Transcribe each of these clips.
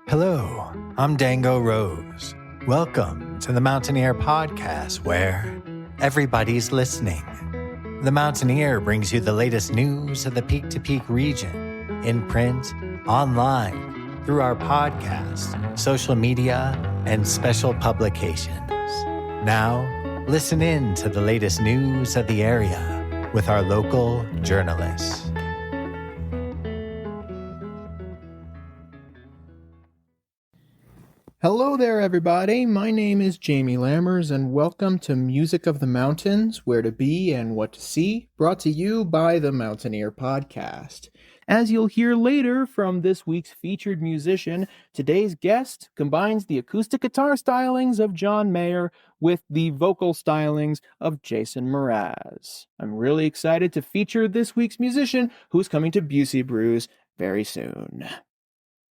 Hello, I'm Dango Rose. Welcome to the Mountaineer Podcast, where everybody's listening. The Mountaineer brings you the latest news of the Peak to Peak region in print, online, through our podcast, social media, and special publications. Now, listen in to the latest news of the area with our local journalists. Hello there, everybody. My name is Jamie Lammers, and welcome to Music of the Mountains, Where to Be and What to See, brought to you by the Mountaineer Podcast. As you'll hear later from this week's featured musician, today's guest combines the acoustic guitar stylings of John Mayer with the vocal stylings of Jason Mraz. I'm really excited to feature this week's musician, who's coming to Busey Brews very soon.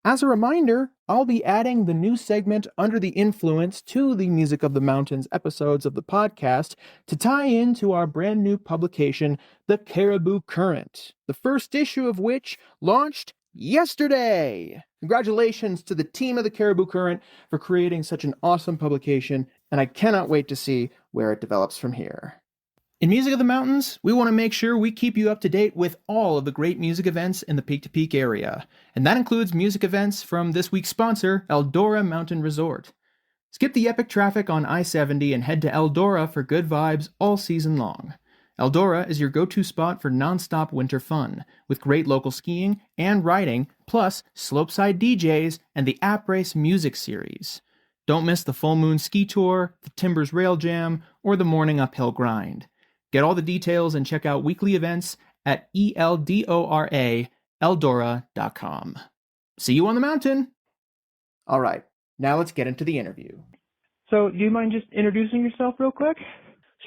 As a reminder, I'll be adding the new segment Under the Influence to the Music of the Mountains episodes of the podcast to tie into our brand new publication, The Caribou Current, the first issue of which launched yesterday. Congratulations to the team of The Caribou Current for creating such an awesome publication, and I cannot wait to see where it develops from here. In Music of the Mountains, we want to make sure we keep you up to date with all of the great music events in the Peak to Peak area, and that includes music events from this week's sponsor, Eldora Mountain Resort. Skip the epic traffic on I-70 and head to Eldora for good vibes all season long. Eldora is your go-to spot for non-stop winter fun, with great local skiing and riding, plus slopeside DJs and the App Race Music Series. Don't miss the Full Moon Ski Tour, the Timbers Rail Jam, or the Morning Uphill Grind. Get all the details and check out weekly events at eldora.com. See you on the mountain! All right, now let's get into the interview. So, do you mind just introducing yourself real quick?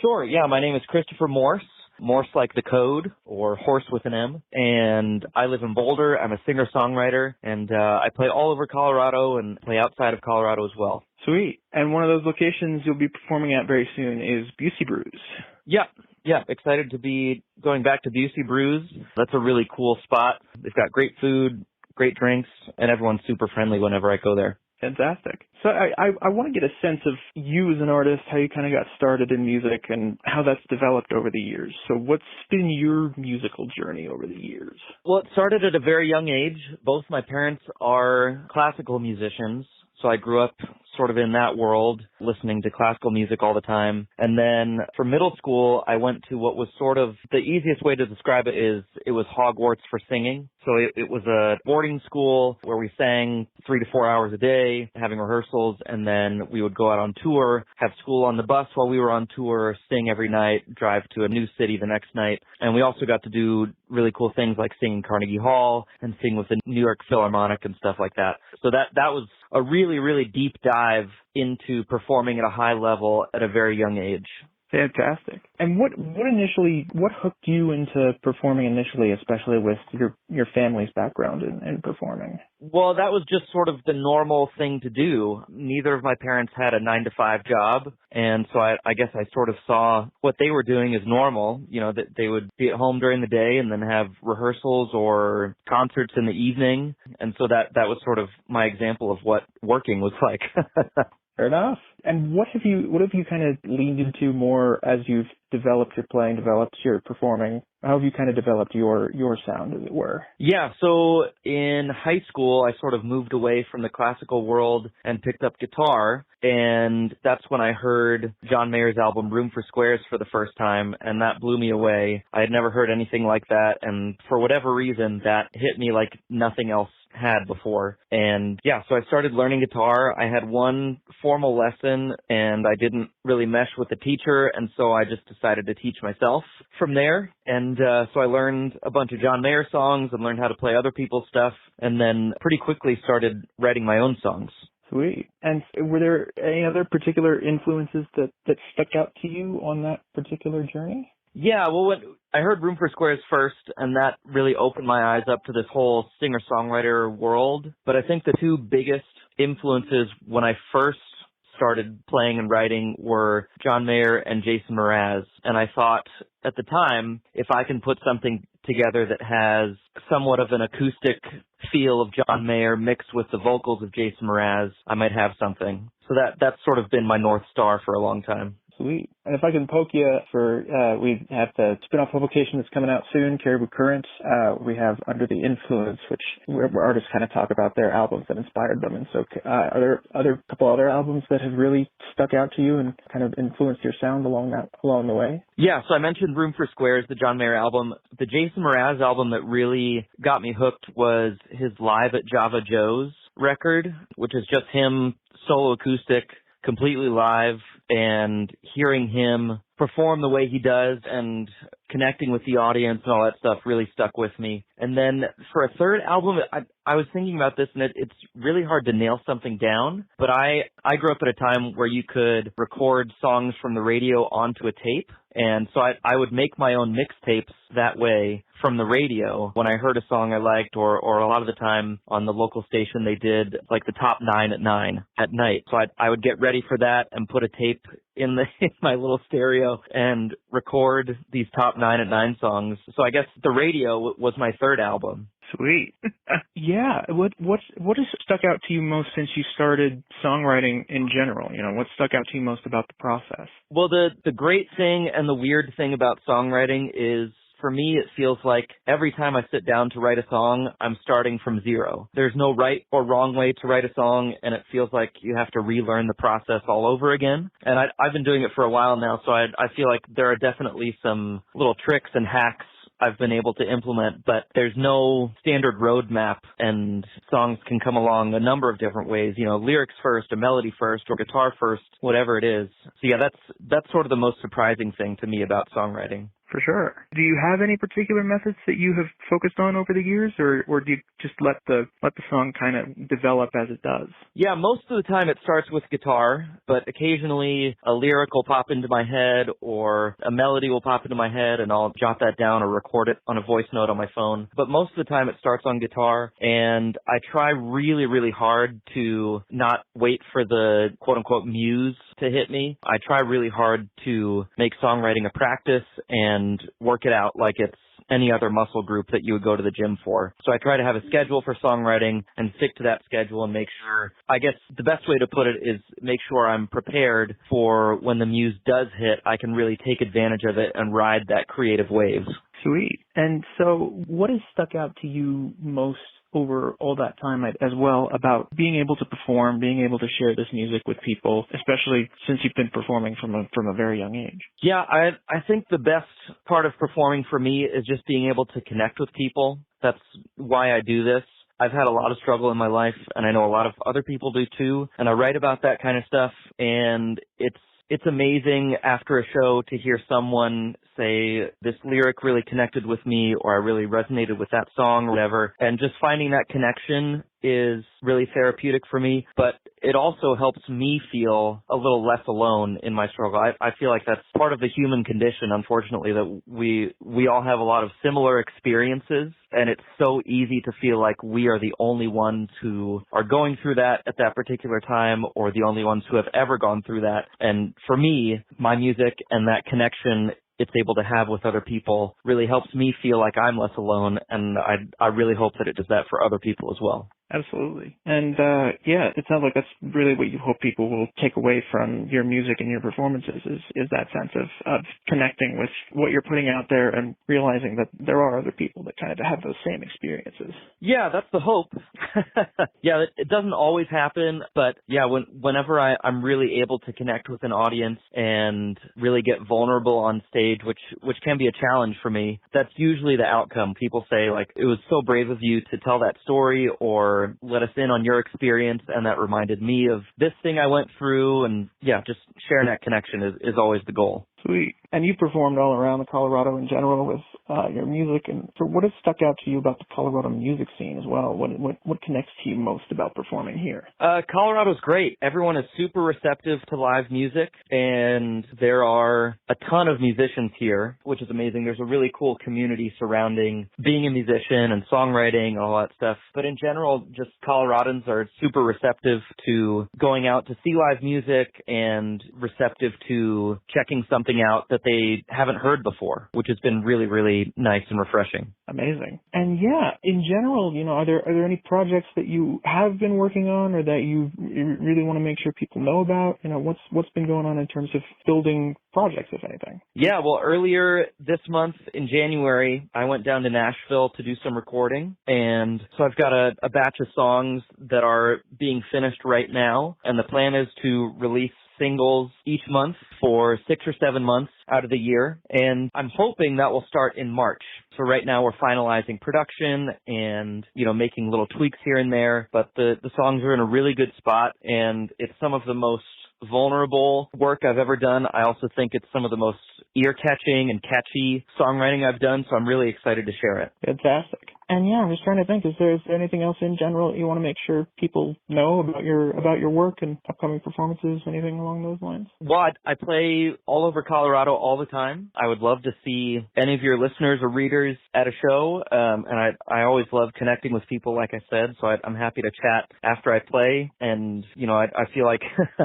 Sure, yeah, my name is Christopher Morse. Morse like the code, or horse with an M, and I live in Boulder. I'm a singer-songwriter, and I play all over Colorado and play outside of Colorado as well. Sweet. And one of those locations you'll be performing at very soon is Busey Brews. Yeah, excited to be going back to Busey Brews. That's a really cool spot. They've got great food, great drinks, and everyone's super friendly whenever I go there. Fantastic. So I want to get a sense of you as an artist, how you kind of got started in music and how that's developed over the years. So what's been your musical journey over the years? Well, it started at a very young age. Both my parents are classical musicians, so I grew up sort of in that world, listening to classical music all the time. And then for middle school, I went to what was sort of, the easiest way to describe it is, it was Hogwarts for singing. So it was a boarding school where we sang 3 to 4 hours a day, having rehearsals, and then we would go out on tour, have school on the bus while we were on tour, sing every night, drive to a new city the next night. And we also got to do really cool things like sing in Carnegie Hall and sing with the New York Philharmonic and stuff like that. So that was a really, really deep dive into performing at a high level at a very young age. Fantastic. And what hooked you into performing initially, especially with your family's background in performing? Well, that was just sort of the normal thing to do. Neither of my parents had a 9-to-5 job, and so I guess I sort of saw what they were doing as normal, that they would be at home during the day and then have rehearsals or concerts in the evening, and so that was sort of my example of what working was like. Fair enough. And what have you kind of leaned into more as you've developed your playing, developed your performing? How have you kind of developed your sound, as it were? Yeah, so in high school, I sort of moved away from the classical world and picked up guitar, and that's when I heard John Mayer's album Room for Squares for the first time, and that blew me away. I had never heard anything like that, and for whatever reason, that hit me like nothing else had before. And yeah, so I started learning guitar. I had one formal lesson and I didn't really mesh with the teacher, and so I just decided to teach myself from there. And so I learned a bunch of John Mayer songs and learned how to play other people's stuff, and then pretty quickly started writing my own songs. Sweet. And were there any other particular influences that stuck out to you on that particular journey? Yeah, well, when I heard Room for Squares first, and that really opened my eyes up to this whole singer-songwriter world. But I think the two biggest influences when I first started playing and writing were John Mayer and Jason Mraz. And I thought at the time, if I can put something together that has somewhat of an acoustic feel of John Mayer mixed with the vocals of Jason Mraz, I might have something. So that's sort of been my North Star for a long time. Sweet. And if I can poke you for, we have the spin-off publication that's coming out soon, Caribou Current. We have Under the Influence, which where artists kind of talk about their albums that inspired them. And so are there couple other albums that have really stuck out to you and kind of influenced your sound along the way? Yeah, so I mentioned Room for Squares, the John Mayer album. The Jason Mraz album that really got me hooked was his Live at Java Joe's record, which is just him solo acoustic, completely live, and hearing him perform the way he does and connecting with the audience and all that stuff really stuck with me. And then for a third album, I was thinking about this, and it's really hard to nail something down, but I grew up at a time where you could record songs from the radio onto a tape, and so I would make my own mixtapes that way from the radio when I heard a song I liked, or a lot of the time on the local station they did like the top 9 at 9 at night. So I would get ready for that and put a tape in my little stereo and record these top 9 at 9 songs. So I guess the radio was my third album. Sweet. Yeah. What has stuck out to you most since you started songwriting in general? You know, what stuck out to you most about the process? Well, the great thing and the weird thing about songwriting is, for me, it feels like every time I sit down to write a song, I'm starting from zero. There's no right or wrong way to write a song, and it feels like you have to relearn the process all over again. And I've been doing it for a while now, so I feel like there are definitely some little tricks and hacks I've been able to implement, but there's no standard roadmap, and songs can come along a number of different ways, you know, lyrics first, a melody first, or guitar first, whatever it is. So yeah, that's sort of the most surprising thing to me about songwriting. For sure. Do you have any particular methods that you have focused on over the years, or do you just let the song kind of develop as it does? Yeah, most of the time it starts with guitar, but occasionally a lyric will pop into my head or a melody will pop into my head, and I'll jot that down or record it on a voice note on my phone. But most of the time it starts on guitar, and I try really, really hard to not wait for the quote-unquote muse to hit me. I try really hard to make songwriting a practice and work it out like it's any other muscle group that you would go to the gym for. So I try to have a schedule for songwriting and stick to that schedule and make sure, I guess the best way to put it is make sure I'm prepared for when the muse does hit, I can really take advantage of it and ride that creative wave. Sweet. And so what has stuck out to you most over all that time as well about being able to perform, being able to share this music with people, especially since you've been performing from a very young age? Yeah, I think the best part of performing for me is just being able to connect with people. That's why I do this. I've had a lot of struggle in my life, and I know a lot of other people do too, and I write about that kind of stuff, and it's amazing after a show to hear someone say, this lyric really connected with me, or I really resonated with that song or whatever. And just finding that connection is really therapeutic for me, but it also helps me feel a little less alone in my struggle. I feel like that's part of the human condition, unfortunately, that we all have a lot of similar experiences, and it's so easy to feel like we are the only ones who are going through that at that particular time, or the only ones who have ever gone through that. And for me, my music and that connection it's able to have with other people really helps me feel like I'm less alone, and I really hope that it does that for other people as well. Absolutely. And yeah, it sounds like that's really what you hope people will take away from your music and your performances is that sense of connecting with what you're putting out there and realizing that there are other people that kind of have those same experiences. Yeah, that's the hope. Yeah, it doesn't always happen, but yeah, whenever I'm really able to connect with an audience and really get vulnerable on stage, which can be a challenge for me, that's usually the outcome. People say, like, it was so brave of you to tell that story, or let us in on your experience, and that reminded me of this thing I went through. And yeah, just sharing that connection is always the goal. Sweet. And you performed all around Colorado in general with your music. And so what has stuck out to you about the Colorado music scene as well? What connects to you most about performing here? Colorado's great. Everyone is super receptive to live music, and there are a ton of musicians here, which is amazing. There's a really cool community surrounding being a musician and songwriting and all that stuff. But in general, just Coloradans are super receptive to going out to see live music and receptive to checking something something out that they haven't heard before, which has been really, really nice and refreshing. Amazing. And yeah, in general, are there any projects that you have been working on or that you really want to make sure people know about? What's been going on in terms of building projects, if anything? Yeah, well, earlier this month in January, I went down to Nashville to do some recording. And so I've got a batch of songs that are being finished right now. And the plan is to release singles each month for 6 or 7 months out of the year. And I'm hoping that will start in March. So right now we're finalizing production and, making little tweaks here and there. But the songs are in a really good spot, and it's some of the most vulnerable work I've ever done. I also think it's some of the most ear-catching and catchy songwriting I've done, so I'm really excited to share it. Fantastic. And yeah, I'm just trying to think, is there anything else in general that you want to make sure people know about your work and upcoming performances, anything along those lines? Well, I play all over Colorado all the time. I would love to see any of your listeners or readers at a show, and I always love connecting with people, like I said, so I'm happy to chat after I play. And, I feel like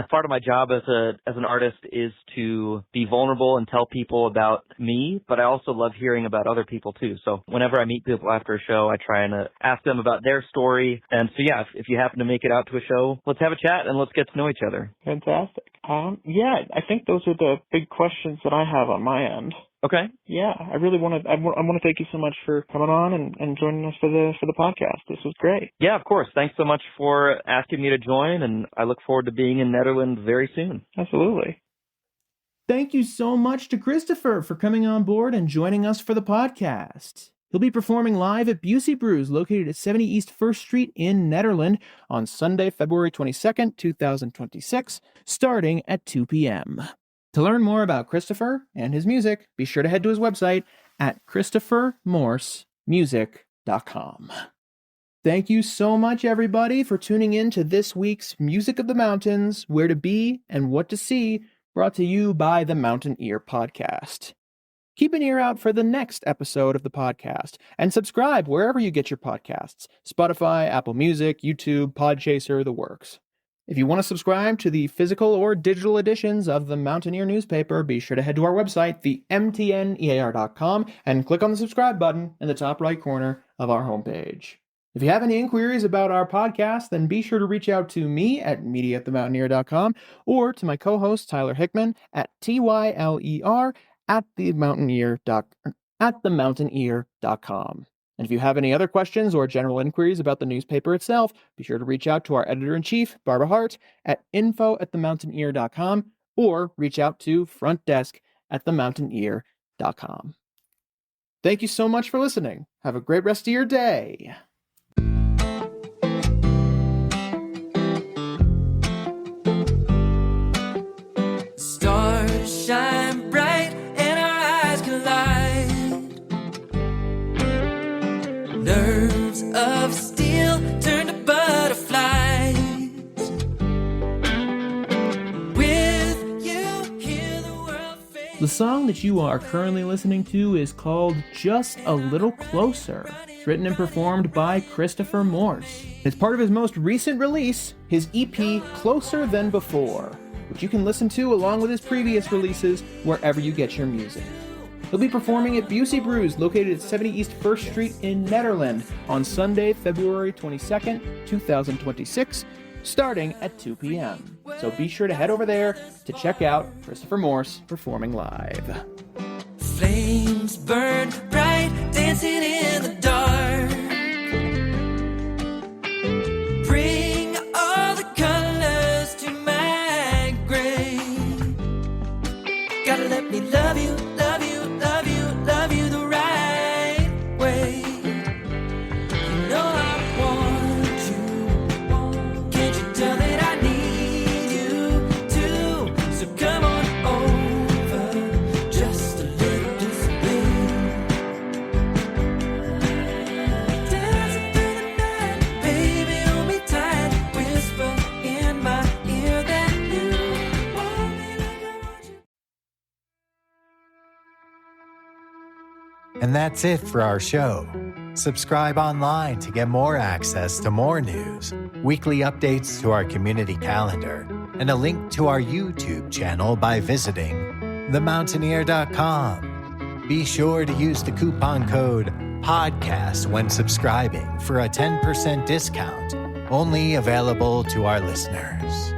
part of my job as an artist is to be vulnerable and tell people about me, but I also love hearing about other people too. So whenever I meet people after a show, I try and ask them about their story. And so, yeah, if you happen to make it out to a show, let's have a chat and let's get to know each other. Fantastic. Yeah, I think those are the big questions that I have on my end. Okay. Yeah, I really want to thank you so much for coming on and joining us for the podcast. This was great. Yeah, of course. Thanks so much for asking me to join, and I look forward to being in Netherlands very soon. Absolutely. Thank you so much to Christopher for coming on board and joining us for the podcast. He'll be performing live at Busey Brews, located at 70 East 1st Street in Netherlands on Sunday, February 22nd, 2026, starting at 2 p.m. To learn more about Christopher and his music, be sure to head to his website at christophermorsemusic.com. Thank you so much, everybody, for tuning in to this week's Music of the Mountains, Where to Be and What to See, brought to you by the Mountain Ear Podcast. Keep an ear out for the next episode of the podcast, and subscribe wherever you get your podcasts: Spotify, Apple Music, YouTube, Podchaser, the works. If you want to subscribe to the physical or digital editions of the Mountaineer newspaper, be sure to head to our website, themtnear.com, and click on the subscribe button in the top right corner of our homepage. If you have any inquiries about our podcast, then be sure to reach out to me at media@themountaineer.com or to my co-host Tyler Hickman at tyler@themountaineer.com. And if you have any other questions or general inquiries about the newspaper itself, be sure to reach out to our editor-in-chief, Barbara Hart, at info@themountaineer.com or reach out to frontdesk@themountaineer.com. Thank you so much for listening. Have a great rest of your day. Stars shine bright and our eyes collide. Nerves of steel turn to butterflies. With you, hear the world fade. The song that you are currently listening to is called Just a Little Closer. It's written and performed by Christopher Morse. It's part of his most recent release, his EP Closer Than Before, which you can listen to along with his previous releases wherever you get your music. He'll be performing at Busey Brews, located at 70 East 1st Street in Netherlands on Sunday, February 22nd, 2026, starting at 2 p.m. So be sure to head over there to check out Christopher Morse performing live. Flames burn bright, dancing in the dark. Bring all the colors to my grave. Gotta let me love you, love you, love you, love you the right way. You know I want you. Can't you tell that I need you too? So come on over, just a little display. Dancing through the night, baby, hold me tight. Whisper in my ear that you want me like I want you. And that's it for our show. Subscribe online to get more access to more news, weekly updates to our community calendar, and a link to our YouTube channel by visiting themountaineer.com. Be sure to use the coupon code PODCAST when subscribing for a 10% discount, only available to our listeners.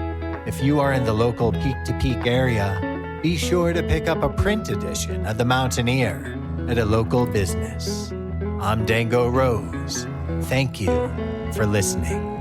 If you are in the local peak-to-peak area, be sure to pick up a print edition of The Mountaineer at a local business. I'm Dango Rose. Thank you for listening.